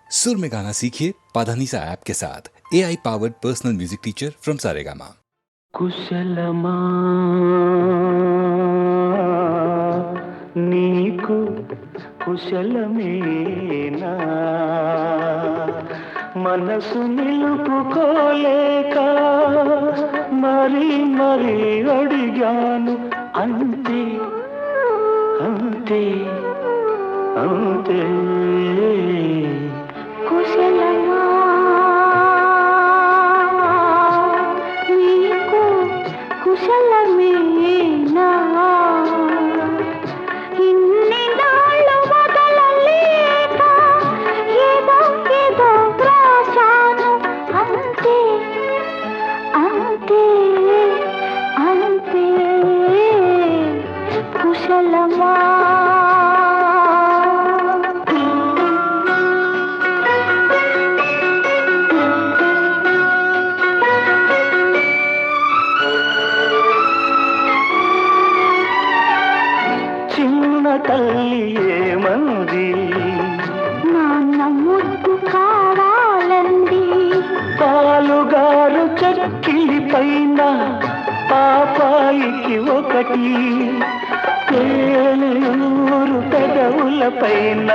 सुर में गाना सीखिए पाधानीसा ऐप के साथ AI powered personal music teacher from Saregama. कुशलमा నీకు కుశలమేనా మనసు నిలుపుకోలేక మరి మరి అడిగాను అంతే అంతే అంతే కుశలమా నీకు కుశలమేనా ఇన్ని నాళ్ళు వదలలేక ఏదో ఏదో రాశాను అంతే అంతే అంతే కుశలమా తల్లి ఏమంది నాన్న ముద్దు కావాలండి పాలుగారు చక్కిలి పైన పాపాయికి ఒకటి పేలూరు పెదవుల పైన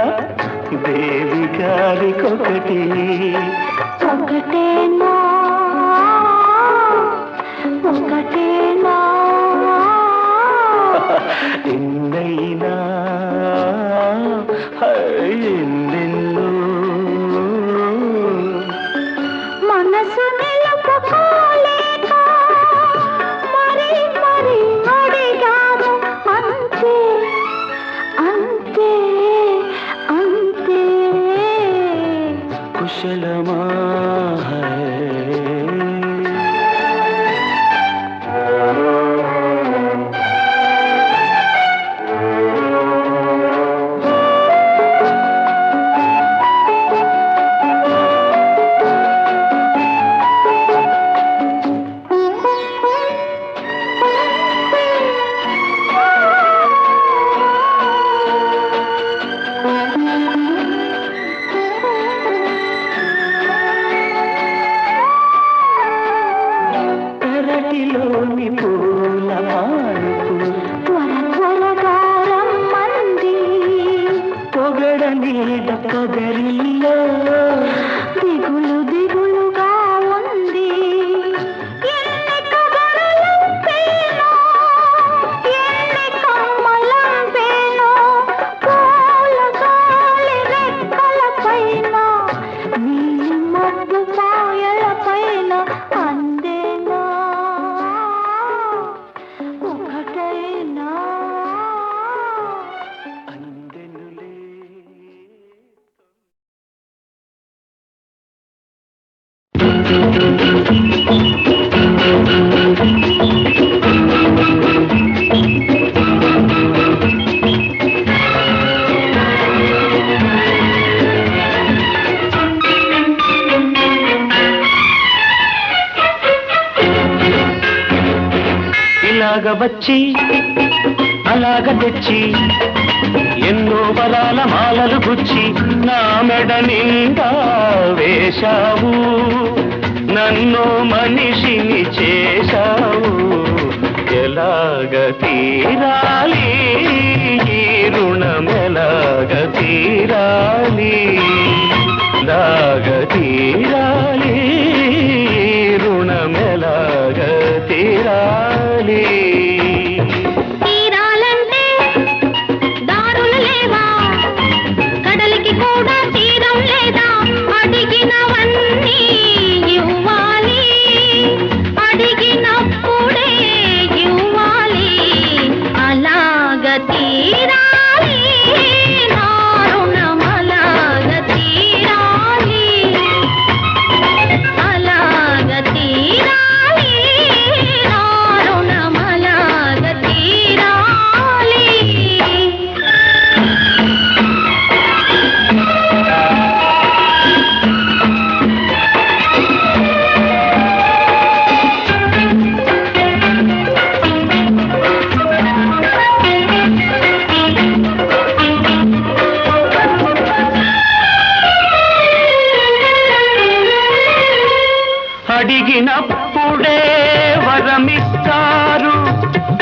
దేవి గారికొకటి ఒకటేనా ఒకటేనా ఎన్నైనా ఎన్నెన్నో మనసు నిలుపుకోలేక మరి మరి అడిగాను అంతే అంతే అంతే కుశలమా పెరటిలోని పూల మానుకు త్వర త్వరగా రమ్మంది పొగడ నీడ పొగరిల్లో దిగులు దిగులుగా ఉంది ఎన్ని కబరలంపేనో ఎన్ని కమ్మలంపేనో పూల గాలి రెక్కల పైన నీలి మబ్బు పాయల పైన అందేనా ఒకటైనా అందెనులే ఇలాగ వచ్చి అలాగ తెచ్చి ఎన్నో వరాల మాలలు గుచ్చి నా మెడ నిండా వేశావు నన్ను మనిషిని చేశావు ఎలాగ తీరాలి ఈ రుణం ఎలాగ తీరాలి లాగ తీరాలి ఈ రుణం ఎలాగ తీరాలి తీరాలంటే దారులు లేవా కడలికి కూడా తీరం లేదా అడిగినవన్నీ ఇవ్వాలి అడిగినప్పుడే ఇవ్వాలి అలాగ తీరాలి నా రుణం అలాగ తీరాలి అడిగినప్పుడే వరమిస్తారు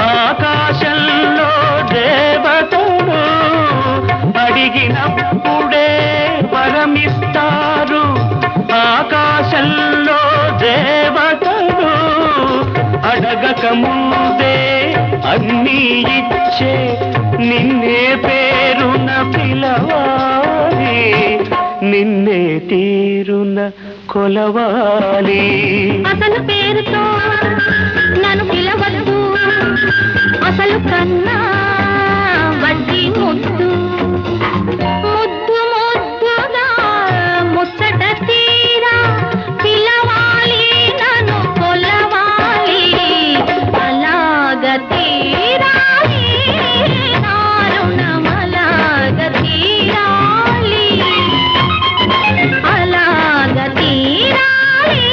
ఆకాశంలో దేవతలు. అడిగినప్పుడే వరమిస్తారు ఆకాశంలో దేవతలు. అడగక ముందే అన్నీ ఇచ్చే నిన్నే పేరున పిలవాలి, నిన్నే తీరున కొలవాలి. అసలు పేరుతో నన్ను పిలవద్దు, అసలు కన్నా వడ్డీ ముద్దు. ముద్దు ముద్దుగా ముచ్చట తీరా పిలవాలి, నన్ను కొలవాలి. అలాగ తీరాలి నా రుణం, అలాగ తీరాలి, అలాగ తీరాలి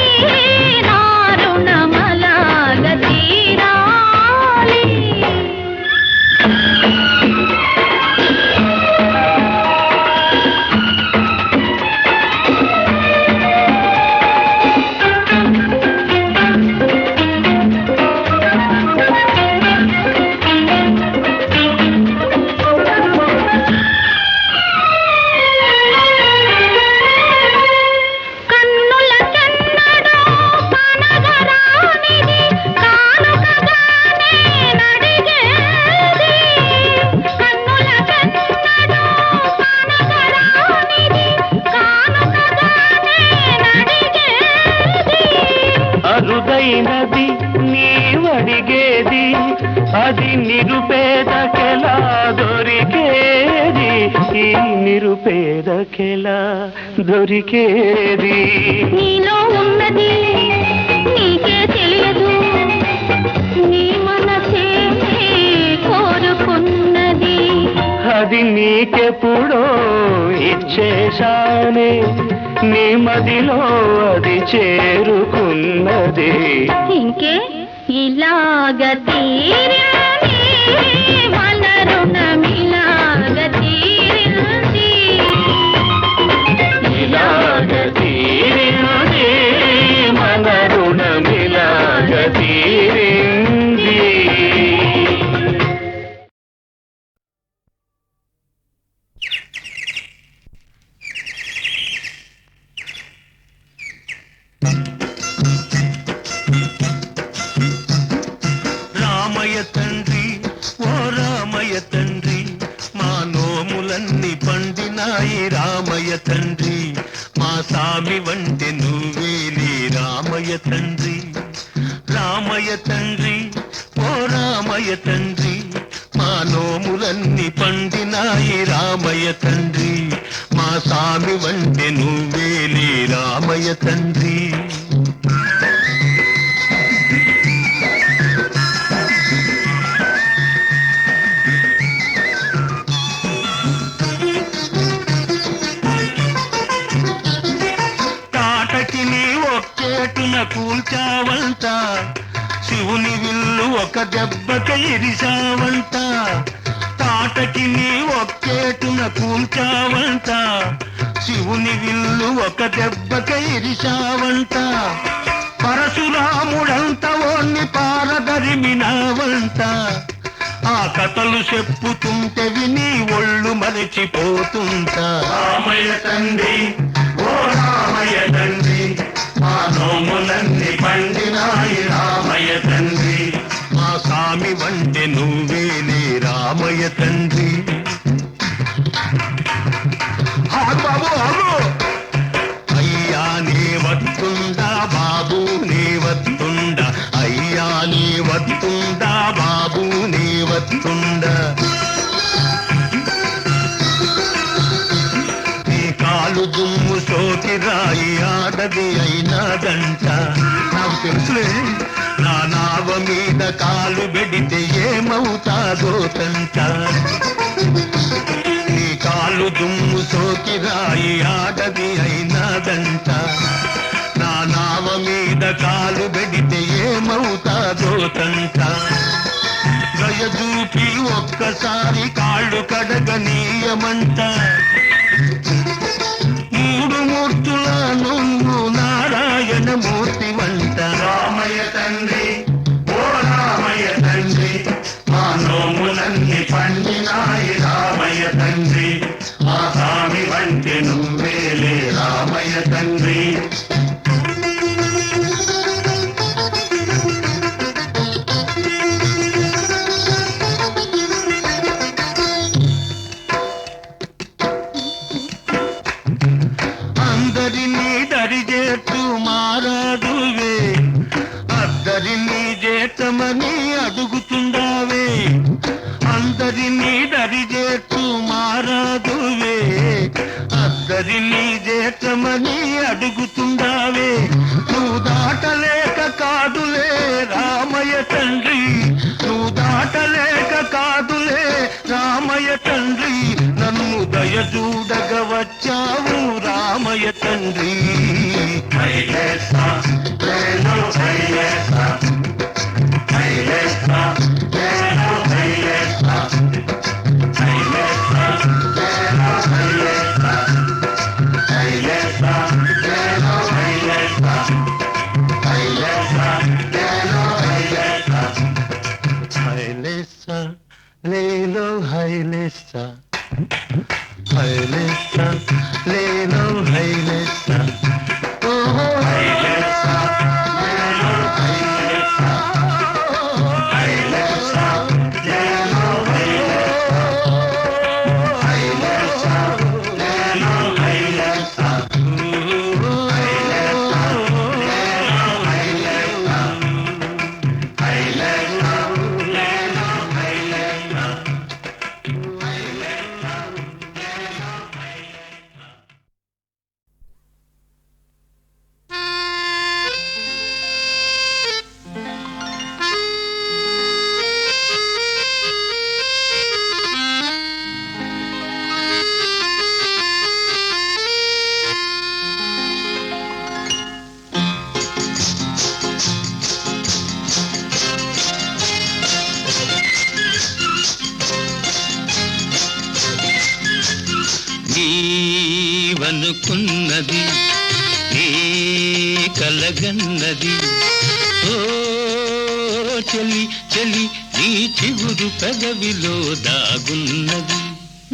నా రుణం, అలాగ తీరాలి. కన్నుల కన్నడో కనగరానిది కానుకగానే నడిగేది. కన్నుల కన్నడో కనగరానిది కానుకగానే నడిగేది. అరుదైనది నీవడిగేది, అది నిరుపేదకెలా దొరికేది, ఈ నిరుపేదకెలా దొరికేది. నీలో ఉన్నది నీకే తెలియదు, నీ మనసే కోరుకున్నది. అది నీకెప్పుడో ఇచ్చేశానే, నీ మదిలో అది చేరుకున్నది. ఇంకే ఇలాగ తీరింది మన రుణం, ఇలాగ తీరింది. ఇలాగ తీరింది మన రుణమిలాగ తీరింది. రామయ్య తండ్రి, ఓ రామయ్య తండ్రి, మా నోములన్నీ పండినాయి రామయ్య తండ్రి. మా సామి వంటి నువ్వేలే రామయ్య తండ్రి. రామయ్య తండ్రి, ఓ రామయ్య తండ్రి, మా నోములన్నీ పండినాయి రామయ్య తండ్రి. మా సామి వంటి నువ్వేలే రామయ్య తండ్రి. తాటకి నీ ఒక్కేటున కూల్చావంట, శివుని విల్లు ఒక దెబ్బక ఇరిశావంట. తాటకి నీ ఒక్కేటున కూల్చావంట, శివుని విల్లు ఒక దెబ్బక ఇరిశావంట. పరశురాముడంత ఓన్ని పారదరిమినావంట. ఆ కథలు చెప్పుతుంటే విని ఒళ్ళు మరిచిపోతుంటా. రామయ్య తండ్రి, ఓ రామయ్య తండ్రి, మా నోములన్నీ పండినాయి రామయ్య తండ్రి. మా సామి వంటి నువ్వేలే రామయ్య తండ్రి. ఆగు బాబు ఆగు. అయ్యా నీ వత్తుండా బాబు నీ వత్తుండా, అయ్యా నీ వత్తుండా బాబు నీ వత్తుండా. నీ కాలు దుమ్ము సోకి రాయి ఆడది అయినాదంట. నాకు తెలుసులే, నా నావ మీద కాలు పెడితే ఏమవుతాదో తంట. నీ కాలు దుమ్ము సోకి రాయి ఆడది అయినాదంట. నా నావ మీద కాలు పెడితే ఏమవుతాదో తంట. దయచూపి ఒక్కసారి కాళ్ళు కడగనీయమంట. మూడు మూర్తుల నువ్వు నారాయణ మూర్తి వంట. అందరినీ దరిచేర్చు మారాదువే అద్దరినీ చేతమని అడుగుతుండావే అందరినీ దరిచేర్చు మారాదువే అద్దరినీ చేతమని అడుగుతుండావే నువ్వు దాటలేక కాదులే రామయ్య తండ్రి నువ్వు దాటలేక కాదులే రామయ్య తండ్రి నన్ను దయచూడగ వచ్చావు రామయ్య తండ్రి లేలో హైలేసా హైలేసా లేలో హైలేసా ఓహో హైలేసా లేలో హైలేసా హైలేసా లేలో హైలేసా లేలో హైలేసా నీవనుకున్నది నీ కలగన్నది ఓ చెలి చెలి నీ చిగురు పెదవిలో దాగున్నది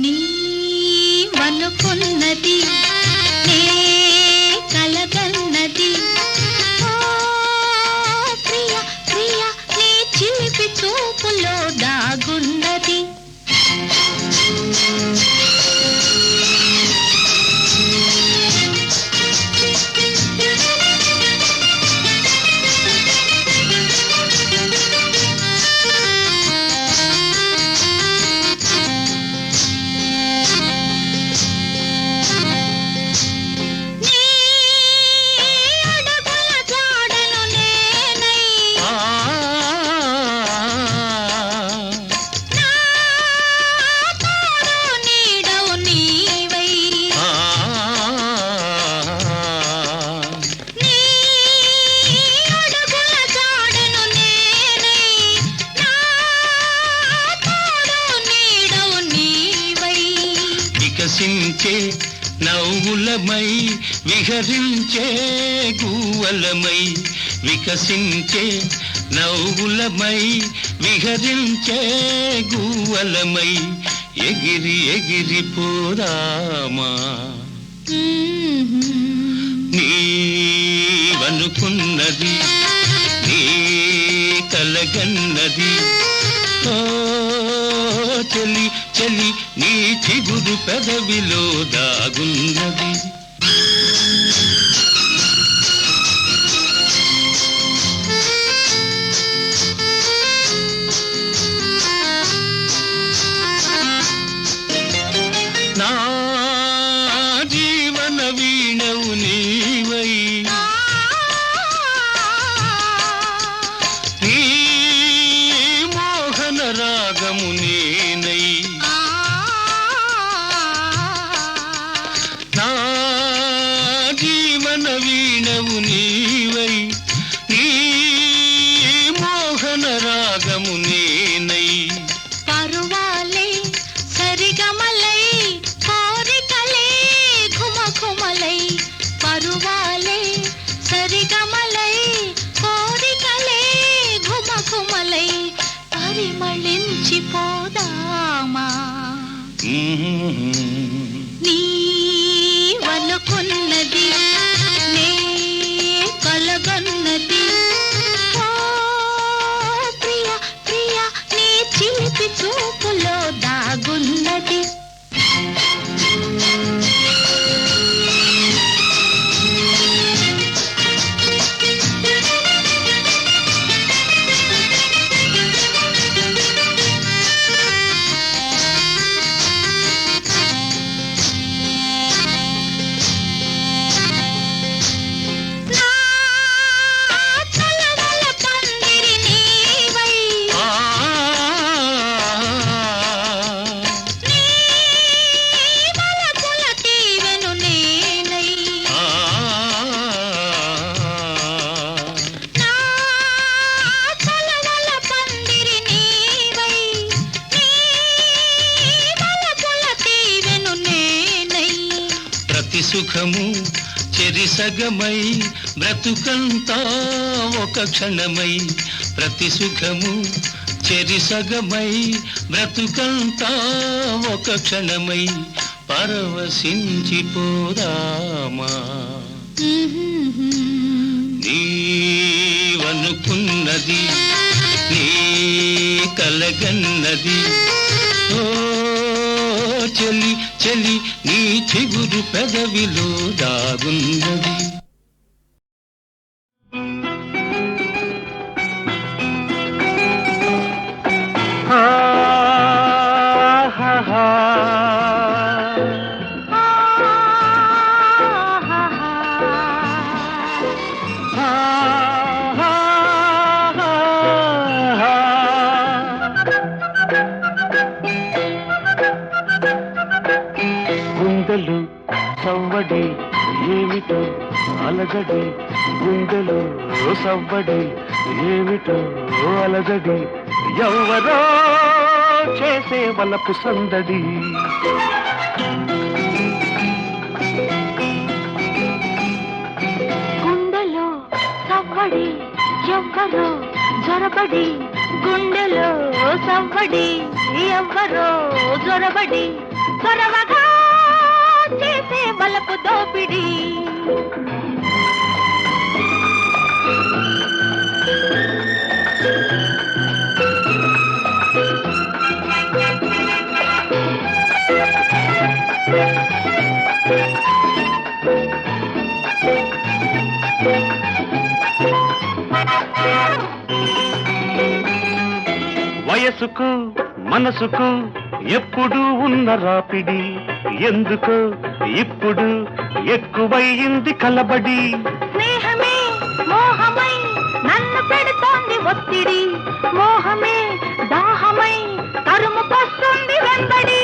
నీవనుకున్నది నే కలగన్నది ఓ ప్రియ ప్రియ నీ చిలిపి చూపులో దాగున్నది వికసించే నవ్వులమై విహరించే గువ్వలమై వికసించే నవ్వులమై విహరించే గువ్వలమై ఎగిరి ఎగిరి పోరామా నీవనుకున్నది నీ కలగన్నది ఓ చెలి చెలి నీ చిగురు పెదవిలో దాగున్నది నా జీవన వీణవు నీవై నీ మోహన రాగము నేనై నా జీవన వీణవు నీవై నీ మోహన రాగము నేనై పరువాలే సరిగమలై కోరికలే ఘుమఘుమలై పరువాలే సరిగమలై కోరికలే ఘుమఘుమలై పరిమళించిపోదామా నీవనుకున్నది నే సుఖము చెరిసగమై బ్రతుకంతా ఒక క్షణమై ప్రతి సుఖము చెరిసగమై బ్రతుకంతా ఒక క్షణమై పరవశించిపోదామా నీవనుకున్నది నీ కలగన్నది ఓ చెలి చెలి నీ చిగురు పెదవిలో దాగున్నది గుండెలు సవ్వడి ఏమిటో అలజడి గుండెలు సవ్వడి ఏమిటో అలజడి ఎవ్వరో చేసే వలపు సందడి గుండెలో సవ్వడి ఎవ్వరో జొరబడి గుండెలో సవ్వడి ఎవ్వరో జొరబడి చొరవగా చేసే బలపు దోపిడి వయసుకు మనసుకు ఎప్పుడు ఉన్న రాపిడి ఎందుకు ఇప్పుడు ఎక్కువయింది కలబడి స్నేహమే మోహమై నన్ను పెడుతోంది ఒత్తిడి మోహమే దాహమై తరుము పస్తుంది వెంబడి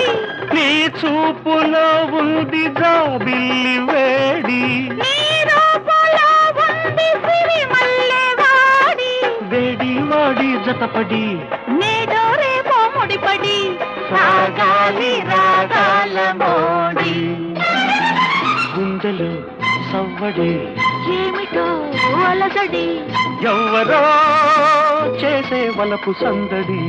నీ చూపులో ఉంది జాబిల్లి వేడి నీ రూపులో ఉంది సిరిమల్లె వాడి వేడి వాడి జతపడి నేడో రేపో ముడిపడి సాగాలి రాగాల మోడి గుండెలు సవ్వడి ఏమిటో అలజడి ఎవ్వరో చేసే వలపు సందడి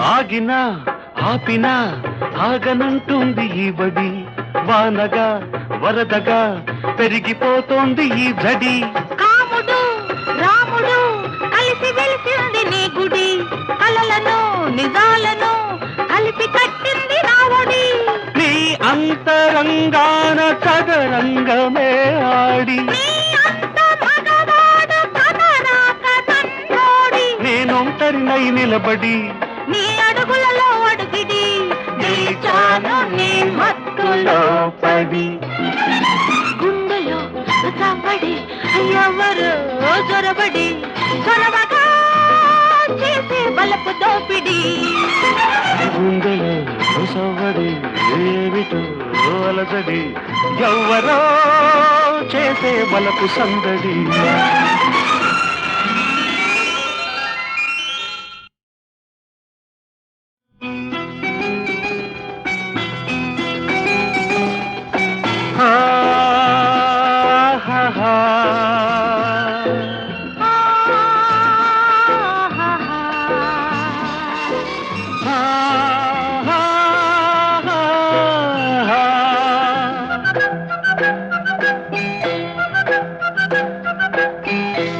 ఆగినా ఆపినా ఆగనంటుంది ఈ బడి వానగా వరదగా పెరిగిపోతోంది ఈ జడి కాముడు రాముడు కలిసి వెలిసింది నీ గుడి కలలను నిజాలను కలిపి కట్టింది రావుడి నీ అంతరంగాన చదరంగమే ఆడి నీ అంత మగవాడు కదరాక తన్నోడి నేనొంటరినై నిలబడి నీ అడుగులలో అడుగిడి నిలిచాను నీ మత్తులో పడి గుండెలో సవ్వడి ఎవరు జొరబడి చొరవగా చేసే బలపు దోపిడి గుండెలు సవ్వడి ఏమిటో అలజడి ఎవ్వరో చేసే వలపు సందడి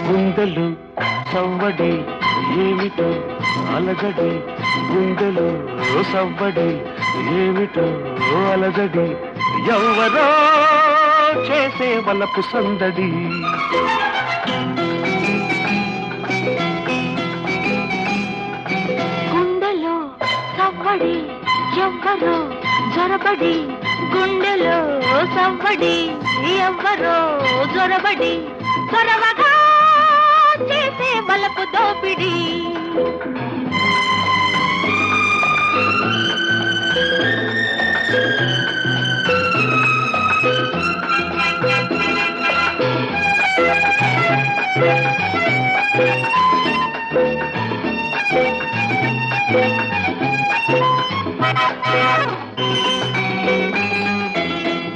గుండెలు సవ్వడి ఏమిటో అలజడి గుండెలు సవ్వడి ఏమిటో అలజడి ఎవ్వరో చేసే వలపు సందడి గుండెలో సవ్వడి ఎవ్వరో జొరబడి గుండెలో సవ్వడి ఎవ్వరో జొరబడి చొరవగా చేసే బలపు దోపిడి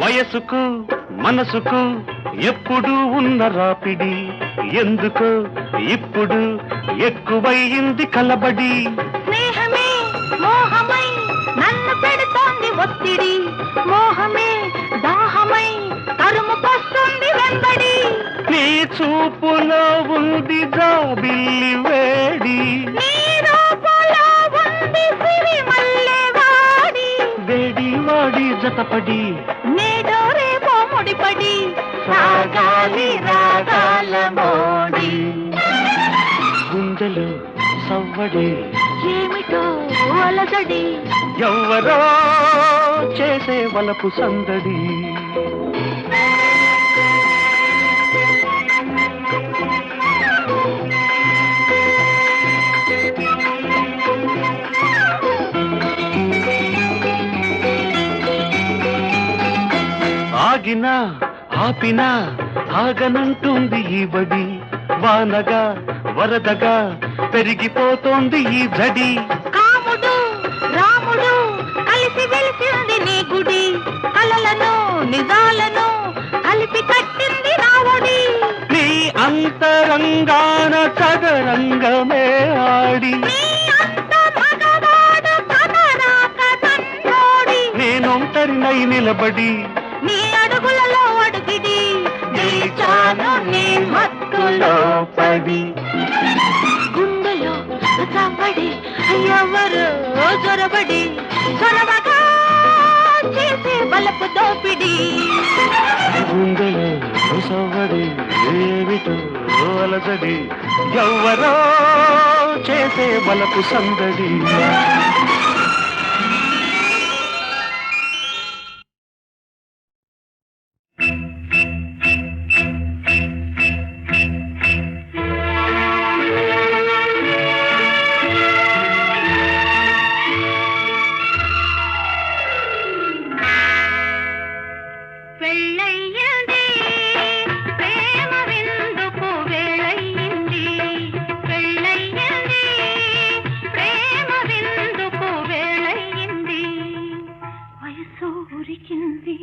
వయసుకు మనసుకు ఎప్పుడు ఉన్న రాపిడి, ఎందుకు ఇప్పుడు ఎక్కువయింది కలబడి. స్నేహమే మోహమై నన్ను పెడుతోంది ఒత్తిడి, మోహమే దాహమై తరుముకొస్తుంది వెంబడి. నీ చూపులో ఉంది జాబిల్లి వేడి, నీ రూపులో ఉంది సిరిమల్లె వాడి. వేడి వాడి జతపడి నేడో రేపో ముడిపడి సాగాలి రాగాల మోడి. గుండెలో సవ్వడి ఏమిటో అలజడి, ఎవ్వరో చేసే వలపు సందడి. ఆగినా ఆపినా ఆగనంటుంది ఈ బడి, వానగా వరదగా పెరిగిపోతోంది ఈ జడి. కాముడు రాముడు కలిసి వెలిసింది నీ గుడి, కలలను నిజాలను కలిపి కట్టింది రావుడి. నీ అంతరంగాన చదరంగమే ఆడి, నీ అంత మగవాడు కదరాక తన్నోడి. నేనొంటరినై నిలబడి నీ అడుగులలో అడుగిడి, నిలిచాను నీ మత్తులో పడి. గుండెలో సవ్వడి ఎవరు జొరబడి, చొరవగా చేసే బలపు దోపిడి. గుండెలో సవ్వడి ఏమిటో అలజడి, ఎవ్వరో చేసే వలపు సందడి. పెళ్ళయ్యింది ప్రేమ విందుకు వేళయ్యింది, పెళ్ళయ్యింది ప్రేమ విందుకు వేళయ్యింది. వయసు ఉరికింది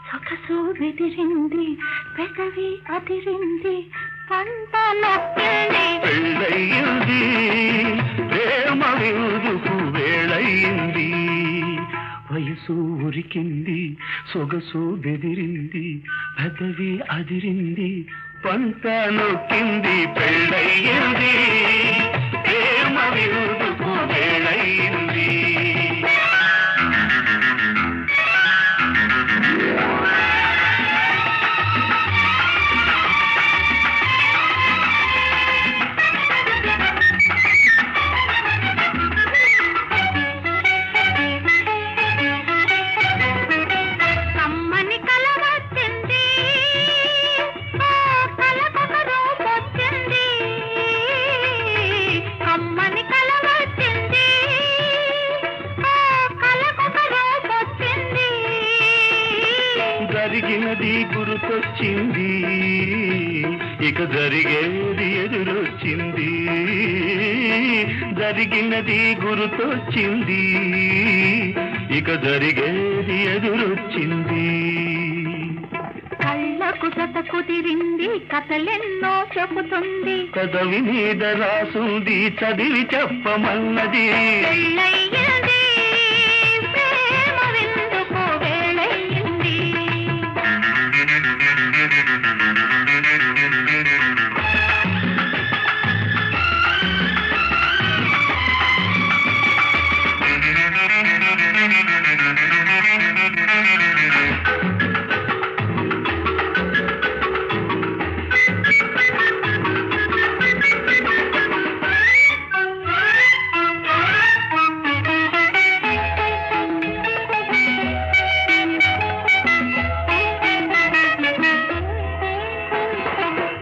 సొగసు బెదిరింది, పెదవి అదిరింది పంట నొక్కింది. పెళ్ళయింది ప్రేమ విందుకు వేళయింది, వయసు ఉరికింది సొగసు బెదిరింది, పెదవి అదిరింది పంట నొక్కింది. పెళ్ళయింది ప్రేమ విందుకు వేళయింది. కమ్మని కల వచ్చింది, ఆ కలకొక రూపొచ్చింది. కమ్మని కల వచ్చింది, ఆ కలకొక రూపొచ్చింది. జరిగినది గుర్తొచ్చింది, ఇక జరిగేది ఎదురొచ్చింది. జరిగినది గుర్తొచ్చింది, ఇక జరిగేది ఎదురొచ్చింది. కళ్ళకు జత కుదిరింది కథలెన్నో చెబుతుంది, కదవి మీద రాసుంది చదివి చెప్పమన్నది. పెళ్ళయ్యింది ప్రేమ విందుకు వేళయ్యింది.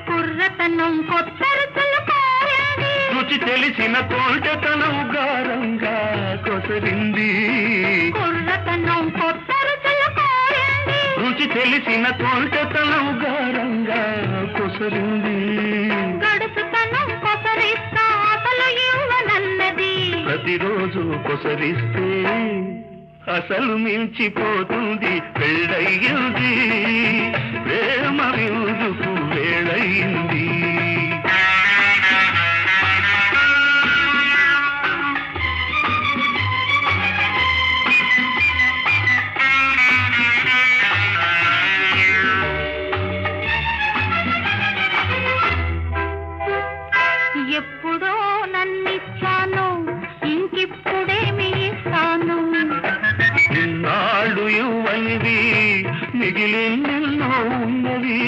కుర్రతనం కొత్త రుచులు కోరింది, రుచి తెలిసిన తోటతనం గారంగా కొసరింది. కుర్రతనం కొత్త రుచులు కోరింది. రుచి తెలిసిన తోటతనం గారంగా కొసరింది. గడు ప్రతిరోజు కొసరిస్తే అసలు మించిపోతుంది పెళ్ళయింది ప్రేమ విందుకు వేళయింది ఎప్పుడో నన్నిచ్చాను ఇంకిప్పుడేమి ఇస్తాను నాళ్ళు ఇవ్వనివి మిగిలినెన్నో ఉన్నవి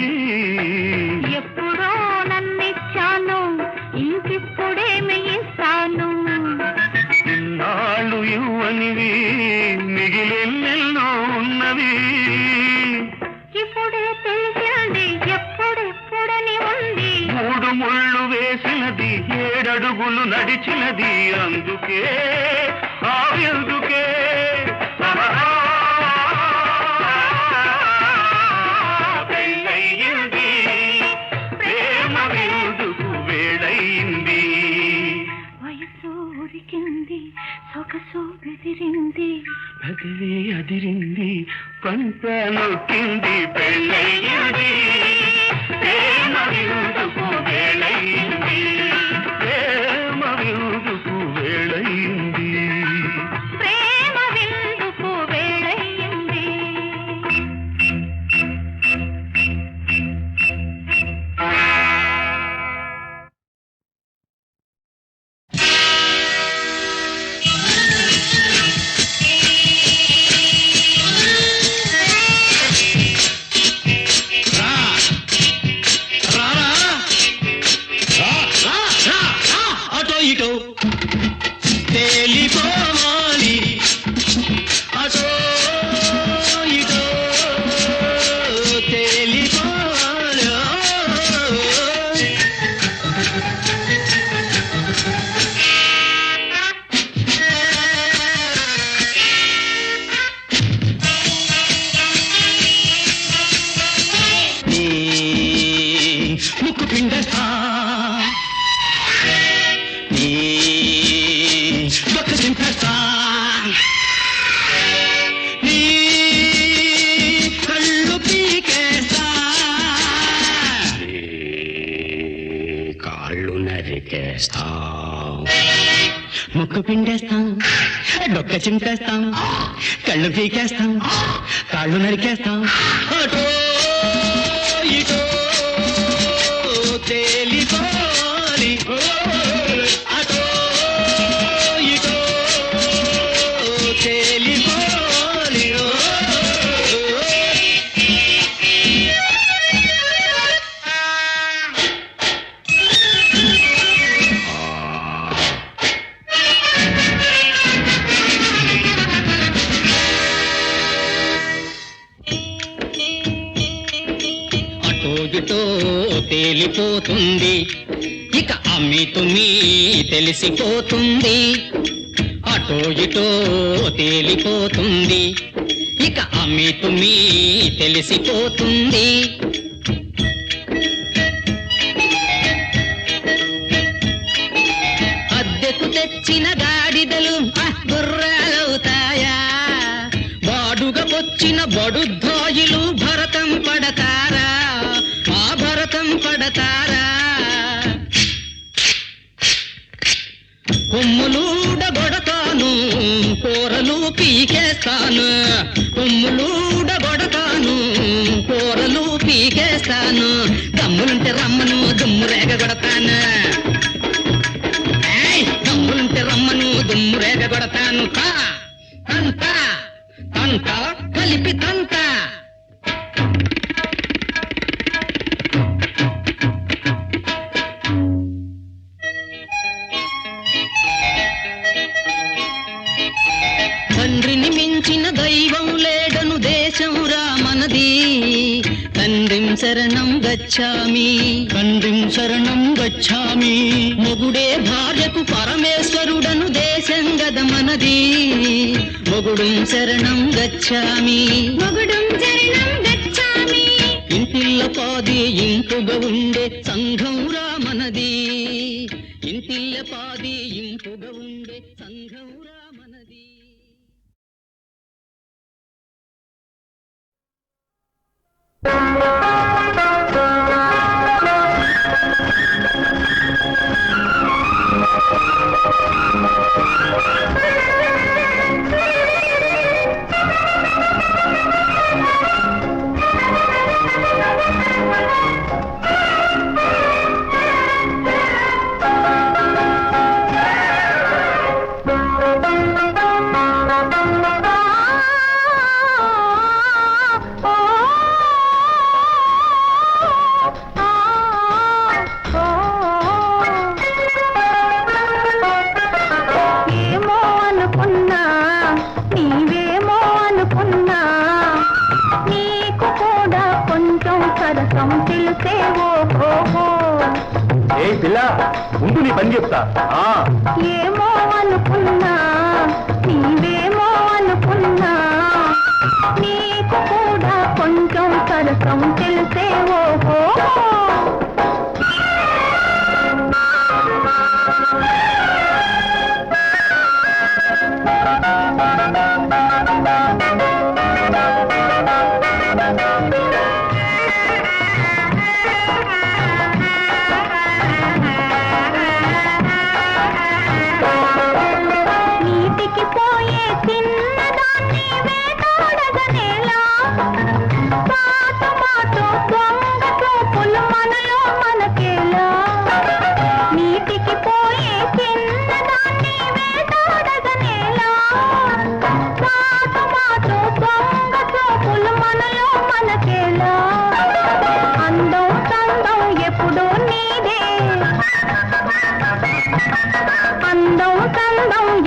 ఎప్పుడో నన్నిచ్చాను ఇంకిప్పుడేమి ఇస్తాను నాళ్ళు ఇవ్వనివి మిగిలినెన్నో ఉన్నవి ఇప్పుడే తెలిసింది ఎప్పుడెప్పుడని ఉంది 3 ముళ్ళు వేసినది 7 అడుగులు నడిచినది అందుకే ఎందుకే పెళ్ళయింది ప్రేమ విందుకు వేళయింది వయసు ఉరికింది సొగసు బెదిరింది పదవి అదిరింది పంట నొక్కింది పెళ్ళయింది ప్రేమ విందుకు వేళయింది ప్రేమ విందుకు వేళయింది ప్రేమ విందుకు వేళయింది అటో ఇటో తేలిపోవాలి అటో ఇటో తేలిపోవాలి ముక్కు పిండేస్తా బొక్క చింపేస్తా నీ కళ్ళు పీకేస్తా కాళ్ళు నరికేస్తా ముక్కు పిండేస్తాం డొక్క చింపేస్తాం కళ్ళు పీకేస్తాం కాళ్ళు నరికేస్తాం అటో ఇటో తేలిపోవాలి అటో ఇటో తేలిపోవాలి అటో ఇటో తేలిపోతుంది ఇక అమ్మి తుమ్మి తెలిసిపోతుంది అటో ఇటో తేలిపోతుంది ఇక అమ్మి తుమ్మి తెలిసిపోతుంది అద్దెకు తెచ్చిన గాడిదలు గుర్రాలవుతాయా బాడుగ వచ్చిన బడుద్దాయిలు భరతం పడతారా ఆ భరతం పడతారా కొమ్ములూడగొడతాను కూరలు పీకేస్తాను కొమ్ములూడగొడతాను కూరలు పీకేస్తాను దమ్ములుంటే రమ్మను దుమ్ము రేగగొడతాను దమ్ములుంటే రమ్మను దుమ్ము రేగగొడతాను తంత తంత కలిపి తంత తండ్రిని మించిన దైవం లేడను దేశం రామనది తండ్రిం శరణం గచ్చామి తండ్రిం శరణం గచ్చామి మొగుడే భార్యకు పరమేశ్వరుడను దేశం గదమనది మొగుడుం శరణం గచ్చామి మొగుడుం శరణం గచ్చామి ఇంటిల్ల పాది ఇంపుగా ఉండే సంఘం రామనది ఇంటిల్ల పాది ఇంపుగా ఉండే సంఘం రామనది. ముందు నీ పని చెప్తా. ఏమో అనుకున్నా నీవేమో అనుకున్నా నీకు కూడా కొంచెం సరసం తెలిసేవో.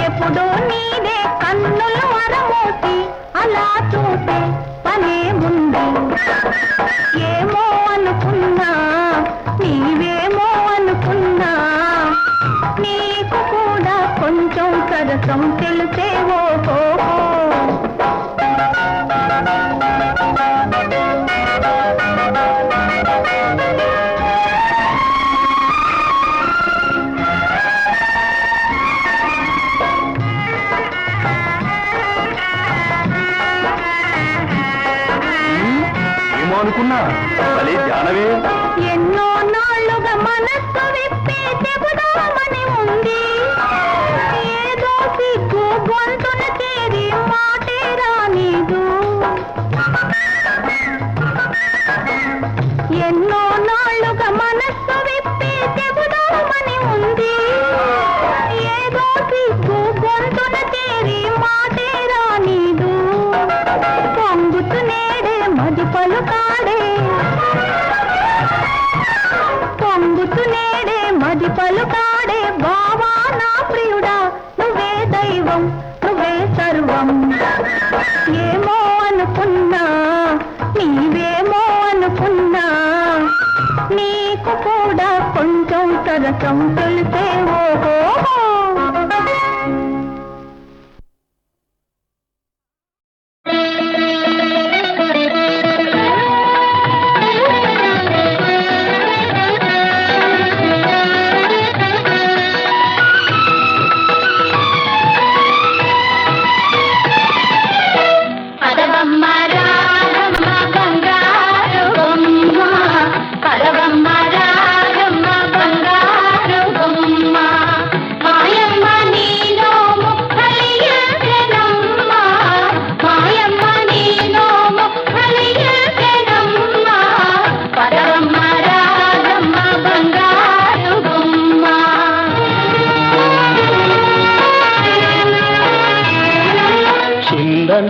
ఎప్పుడు నీదే కన్నులు వరమూసి అలా చూసే పనే ఉంది. ఏమో అనుకున్నా నీవేమో అనుకున్నా నీకు కూడా కొంచెం సరసం తెలిసేవో. అనుకున్నా భలే ధ్యానవే. ఎన్నో నాళ్ళుగా మనస్సు విప్పి చెబుదామని ఉంది. ఏదో సిగ్గు గొంతున చేరి మాటే రానీదు. ఎన్నో నాళ్ళుగా మనస్సు విప్పి చెబుదామని ఉంది. ఏదో సిగ్గు గొంతున చేరి మాటే రానీదు. పొంగుతునేడే మది పలుకాడే పొంగుతునేడే మది పలుకాడే బావా నా ప్రియుడా నువ్వే దైవం నువ్వే సర్వం. ఏమో అనుకున్నా నీవేమో అనుకున్నా నీకు కూడా కొంచెం సరసం తెలిసేవో.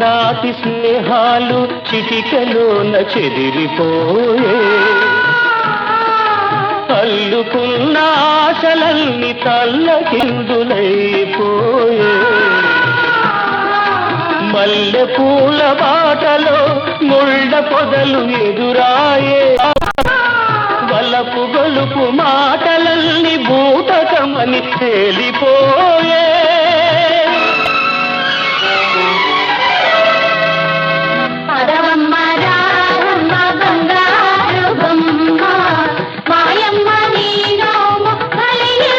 నాటి స్నేహాలు చిటికలోన చెదిరిపోయే, అల్లుకున్న ఆశలన్నీ తల్లకిందులైపోయే. మల్లె పూల బాటలో ముళ్ళ పొదలు ఎదురాయే, వలపు గొలుపు మాటలన్నీ బూటకమని తేలిపోయే. మాయమ్మ నీలో ముఖలియే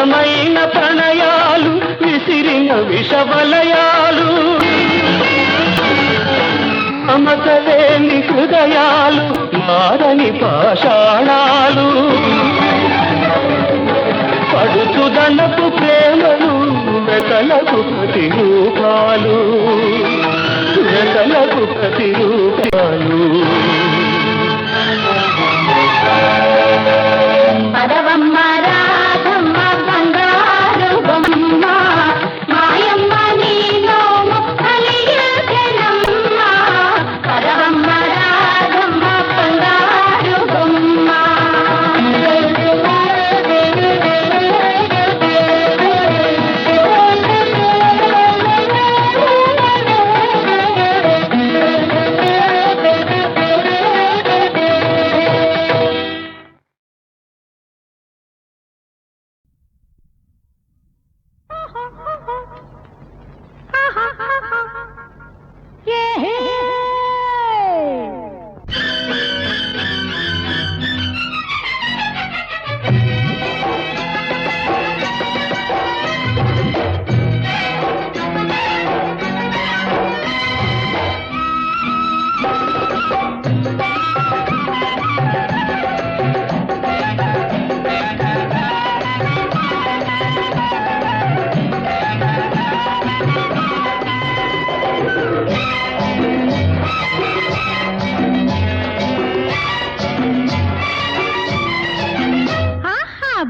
మధురమైన ప్రణయాలు విసిరిన విషవలయాలు మమతలేని హృదయాలు మారని పాషాణాలు పడుచుదనపు ప్రేమలు వెతలకు ప్రతిరూపాలు వెతలకు ప్రతిరూపాలు పదవమ్మ రాధమ్మ బంగారు బొమ్మ మాయమ్మ నీలోము కలియుగనమ్మ పదవమ్మ రాధమ్మ బంగారు బొమ్మ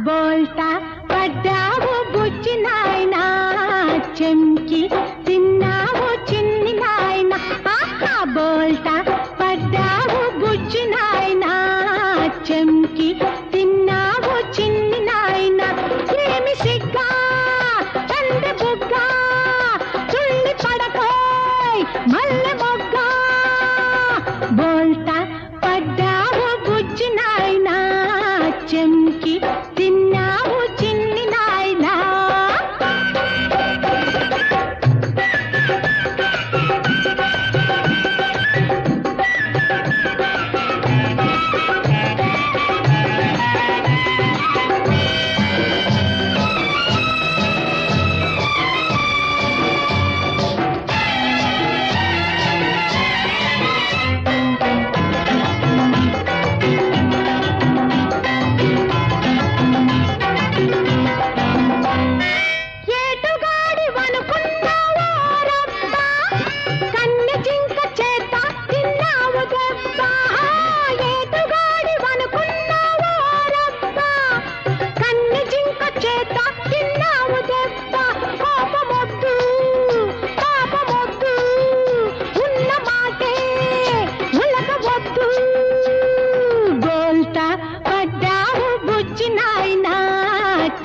బోల్తా పడ్డావు బుజ్జి నాయనా చెంకి తిన్నావు చిన్ని నాయనా ఆహా బోల్తా పడ్డావు బుజ్జి నాయనా చెంకి తిన్నావు చిన్ని నాయనా ఏమి సిగ్గా తండ్రి బుగ్గా చుళ్ళి పడకోయ్ మల్లె మొగ్గా బోల్తా పడ్డావు బుజ్జి నాయనా చెంకి తిన్నావు చిన్ని నాయనా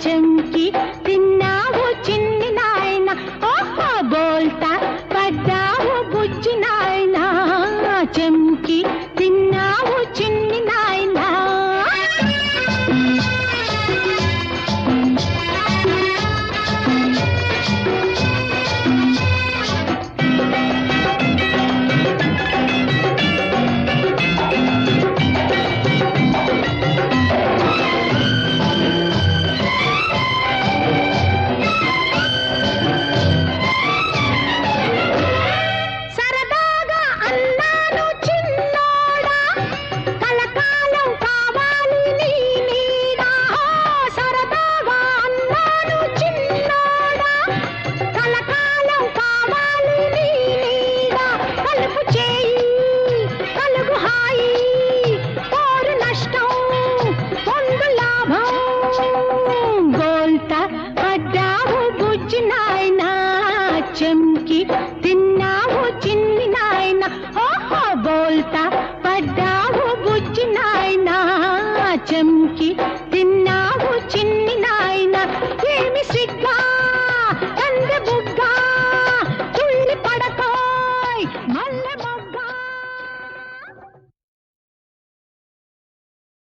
చెంకి తిన్నావు చిన్ని నాయన ఓహో బోల్తా పడ్డావు బుజ్జి నాయన చెంకి తిన్నావు చిన్ని